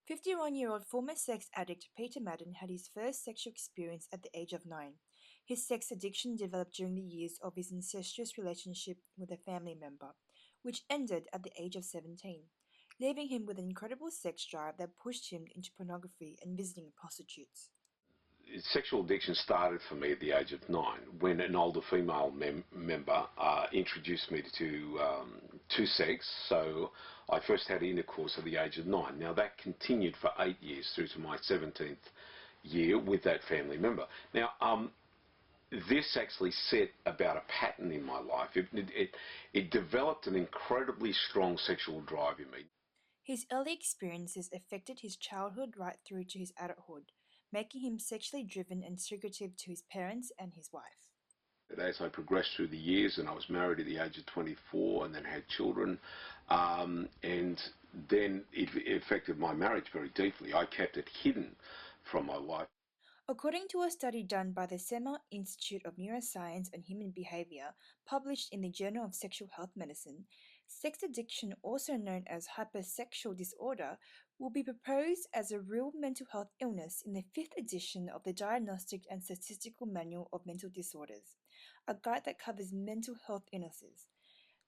51-year-old former sex addict Peter Madden had his first sexual experience at the age of 9. His sex addiction developed during the years of his incestuous relationship with a family member, which ended at the age of 17, leaving him with an incredible sex drive that pushed him into pornography and visiting prostitutes. Sexual addiction started for me at the age of 9 when an older female member introduced me to sex. So I first had intercourse at the age of 9. Now that continued for 8 years through to my 17th year with that family member. Now this actually set about a pattern in my life. It developed an incredibly strong sexual drive in me. His early experiences affected his childhood right through to his adulthood, making him sexually driven and secretive to his parents and his wife. As I progressed through the years, and I was married at the age of 24 and then had children, and then it affected my marriage very deeply. I kept it hidden from my wife. According to a study done by the Semmer Institute of Neuroscience and Human Behavior, published in the Journal of Sexual Health Medicine, sex addiction, also known as hypersexual disorder, will be proposed as a real mental health illness in the 5th edition of the Diagnostic and Statistical Manual of Mental Disorders, a guide that covers mental health illnesses.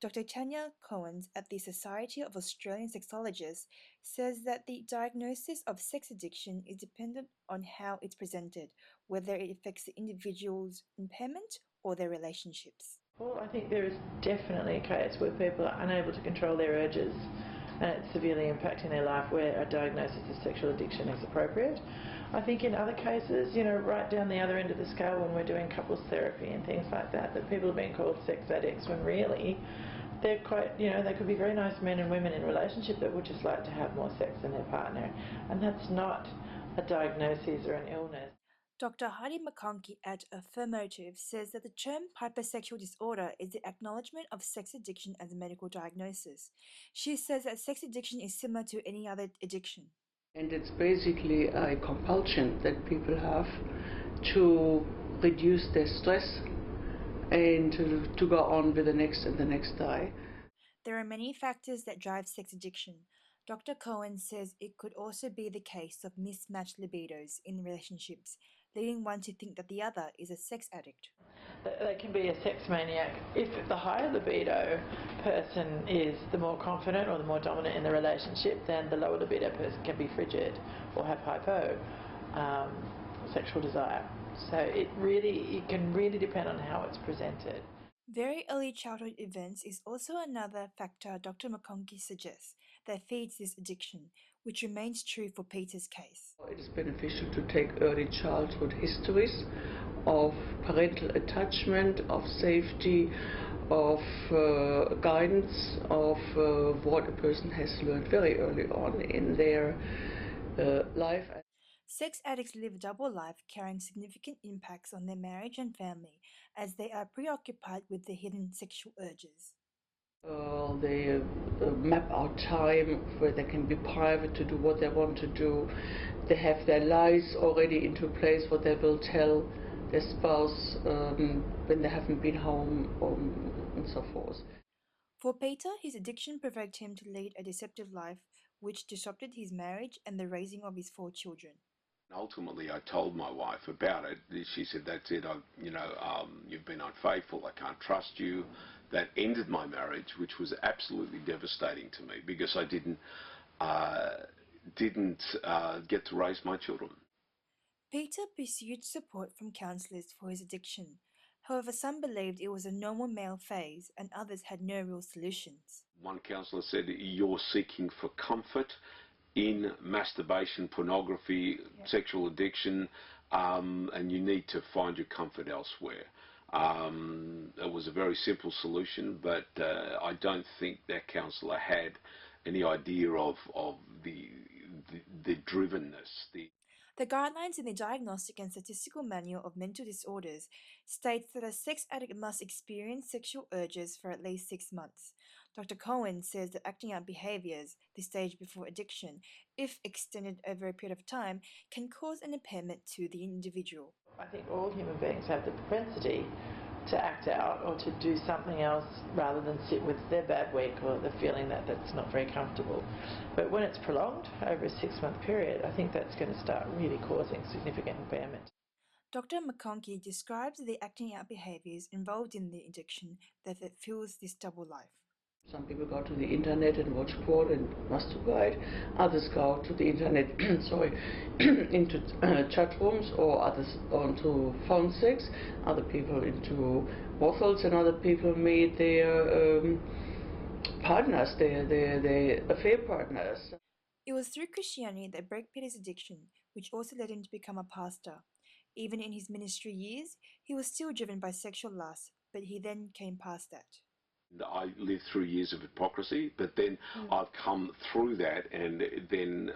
Dr. Tanya Cohen at the Society of Australian Sexologists says that the diagnosis of sex addiction is dependent on how it's presented, whether it affects the individual's impairment or their relationships. Well, I think there is definitely a case where people are unable to control their urges and it's severely impacting their life where a diagnosis of sexual addiction is appropriate. I think in other cases, right down the other end of the scale when we're doing couples therapy and things like that, that people are being called sex addicts when really they're quite, they could be very nice men and women in relationship that would just like to have more sex than their partner. And that's not a diagnosis or an illness. Dr. Heidi McConkey at Affirmative says that the term hypersexual disorder is the acknowledgement of sex addiction as a medical diagnosis. She says that sex addiction is similar to any other addiction. And it's basically a compulsion that people have to reduce their stress and to go on with the next and the next day. There are many factors that drive sex addiction. Dr. Cohen says it could also be the case of mismatched libidos in relationships, leading one to think that the other is a sex addict. They can be a sex maniac. If the higher libido person is the more confident or the more dominant in the relationship, then the lower libido person can be frigid or have hypo sexual desire. So it can really depend on how it's presented. Very early childhood events is also another factor Dr. McConkey suggests that feeds this addiction, which remains true for Peter's case. It is beneficial to take early childhood histories of parental attachment, of safety, of guidance, of what a person has learned very early on in their life. Sex addicts live a double life carrying significant impacts on their marriage and family as they are preoccupied with their hidden sexual urges. They map out time where they can be private to do what they want to do. They have their lies already into place, what they will tell their spouse when they haven't been home and so forth. For Peter, his addiction provoked him to lead a deceptive life which disrupted his marriage and the raising of his 4 children. Ultimately, I told my wife about it. She said, "That's it. You've been unfaithful. I can't trust you." That ended my marriage, which was absolutely devastating to me because I didn't get to raise my children. Peter pursued support from counselors for his addiction. However, some believed it was a normal male phase and others had no real solutions. One counsellor said, "You're seeking for comfort in masturbation, pornography, sexual addiction, and you need to find your comfort elsewhere." It was a very simple solution, but I don't think that counsellor had any idea of the drivenness. The guidelines in the Diagnostic and Statistical Manual of Mental Disorders states that a sex addict must experience sexual urges for at least 6 months. Dr. Cohen says that acting out behaviors, the stage before addiction, if extended over a period of time, can cause an impairment to the individual. I think all human beings have the propensity to act out or to do something else rather than sit with their bad week or the feeling that that's not very comfortable. But when it's prolonged over a 6-month period, I think that's going to start really causing significant impairment. Dr. McConkie describes the acting out behaviours involved in the addiction that fuels this double life. Some people go to the internet and watch porn and masturbate. Others go to the internet, into chat rooms, or others onto phone sex. Other people into brothels, and other people meet their partners, their affair partners. It was through Christianity that broke Peter's addiction, which also led him to become a pastor. Even in his ministry years, he was still driven by sexual lust, but he then came past that. I lived through years of hypocrisy, but then I've come through that and then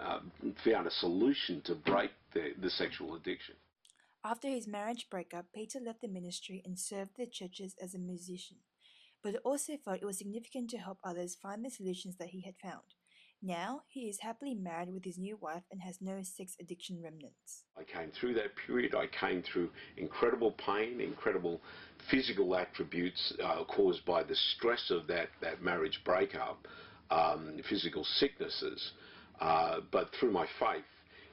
found a solution to break the sexual addiction. After his marriage breakup, Peter left the ministry and served the churches as a musician, but also felt it was significant to help others find the solutions that he had found. Now, he is happily married with his new wife and has no sex addiction remnants. I came through that period. I came through incredible pain, incredible physical attributes caused by the stress of that marriage breakup, physical sicknesses. But through my faith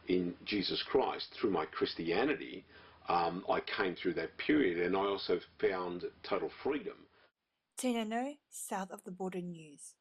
in Jesus Christ, through my Christianity, I came through that period, and I also found total freedom. Tina No, South of the Border News.